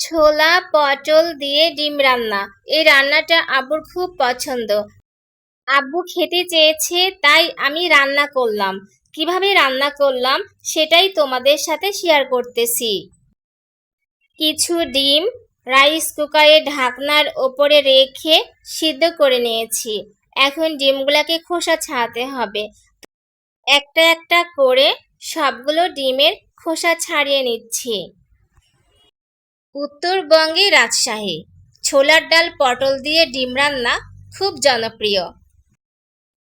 ছোলা পটল দিয়ে ডিম রান্না। এই রান্নাটা আব্বুর খুব পছন্দ। আব্বু খেতে চেয়েছে তাই আমি রান্না করলাম। কিভাবে রান্না করলাম সেটাই তোমাদের সাথে শেয়ার করতেছি। কিছু ডিম রাইস কুকারে ঢাকনার ওপরে রেখে সিদ্ধ করে নিয়েছি। এখন ডিমগুলোকে খোসা ছাড়াতে হবে। একটা একটা করে সবগুলো ডিমের খোসা ছাড়িয়ে নিচ্ছি। উত্তরবঙ্গে রাজশাহী ছোলার ডাল পটল দিয়ে ডিম রান্না খুব জনপ্রিয়।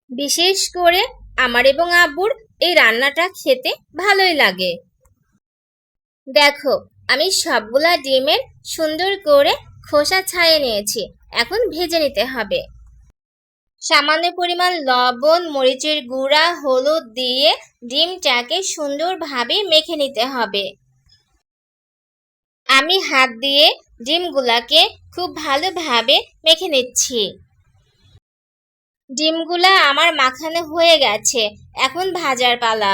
বিশেষ করে আমার এবং আব্বুর এই রান্নাটা খেতে ভালোই লাগে। দেখো, আমি সবগুলা ডিমের সুন্দর করে খোসা ছাড়িয়ে নিয়েছি। এখন ভেজে নিতে হবে। সামান্য পরিমাণ লবণ, মরিচের গুঁড়া, হলুদ দিয়ে ডিমটাকে সুন্দরভাবে মেখে নিতে হবে। আমি হাত দিয়ে ডিমগুলাকে খুব ভালোভাবে মেখে নিচ্ছি। ডিমগুলা আমার মাখানো হয়ে গেছে। এখন ভাজার পালা।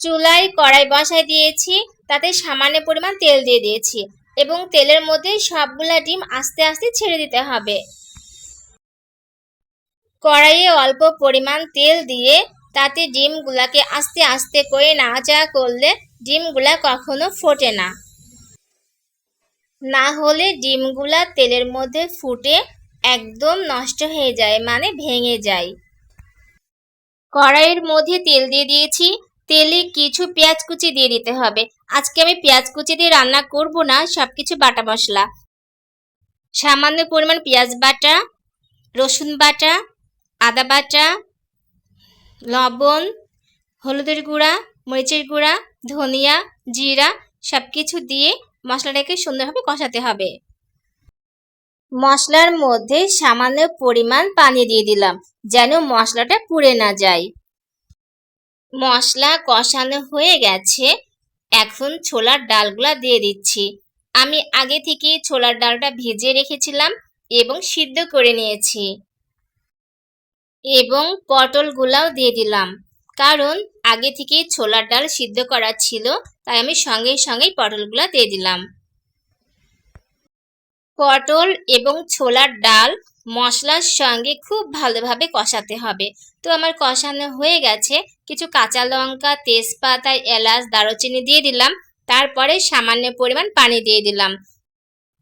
চুলায় কড়াই বসায় দিয়েছি, তাতে সামান্য পরিমাণ তেল দিয়ে দিয়েছি এবং তেলের মধ্যে সবগুলা ডিম আস্তে আস্তে ছেড়ে দিতে হবে। কড়াইয়ে অল্প পরিমাণ তেল দিয়ে তাতে ডিমগুলাকে আস্তে আস্তে করে নাড়াচাড়া করলে ডিমগুলা কখনো ফোটে না। না হলে ডিমগুলা তেলের মধ্যে ফুটে একদম নষ্ট হয়ে যায়, মানে ভেঙে যায়। কড়াইয়ের মধ্যে তেল দিয়ে দিয়েছি। তেলে কিছু পেঁয়াজ কুচি দিয়ে দিতে হবে। আজকে আমি পেঁয়াজ কুচি দিয়ে রান্না করব না, সবকিছু বাটা মশলা। সামান্য পরিমাণ পেঁয়াজ বাটা, রসুন বাটা, আদা বাটা, লবণ, হলুদের গুঁড়া, মরিচের গুঁড়া, ধনিয়া, জিরা সবকিছু দিয়ে মশলাটাকে সুন্দরভাবে কষাতে হবে। মশলার মধ্যে সামান্য পরিমাণ পানি দিয়ে দিলাম যেন মশলাটা পুড়ে না যায়। মশলা কষানো হয়ে গেছে। এখন ছোলার ডালগুলা দিয়ে দিচ্ছি। আমি আগে থেকে ছোলার ডালটা ভিজিয়ে রেখেছিলাম এবং সিদ্ধ করে নিয়েছি। এবং পটলগুলাও দিয়ে দিলাম, কারণ আগে থেকে ছোলার ডাল সিদ্ধ করা ছিল, তাই আমি সঙ্গে সঙ্গেই পটলগুলা দিয়ে দিলাম। পটল এবং ছোলার ডাল মশলার সঙ্গে খুব ভালোভাবে কষাতে হবে। তো আমার কষানো হয়ে গেছে। কিছু কাঁচা লঙ্কা, তেজপাতা, এলাচ, দারুচিনি দিয়ে দিলাম। তারপরে সামান্য পরিমাণ পানি দিয়ে দিলাম।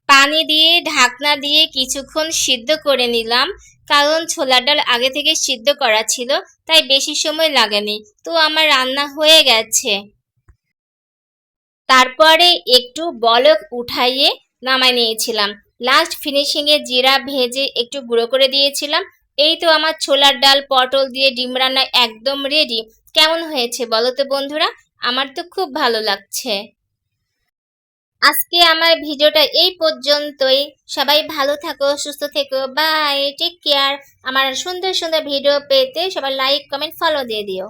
পানি দিয়ে ঢাকনা দিয়ে কিছুক্ষণ সিদ্ধ করে নিলাম, কারণ ছোলার ডাল আগে থেকে সিদ্ধ করা ছিল, তাই বেশি সময় লাগেনি। তো আমার রান্না হয়ে গেছে। তারপরে একটু বলক উঠাইয়ে নামাই নিয়েছিলাম। লাস্ট ফিনিশিংয়ে জিরা ভেজে একটু গুঁড়ো করে দিয়েছিলাম। এই তো আমার ছোলার ডাল পটল দিয়ে ডিম রান্না একদম রেডি। কেমন হয়েছে বলো তো বন্ধুরা? আমার তো খুব ভালো লাগছে। আজকে আমার ভিডিওটা এই পর্যন্তই। সবাই ভালো থাকো, সুস্থ থেকো, বাই, টেক কেয়ার। আমার সুন্দর সুন্দর ভিডিও পেতে সবাই লাইক, কমেন্ট, ফলো দিয়ে দিও।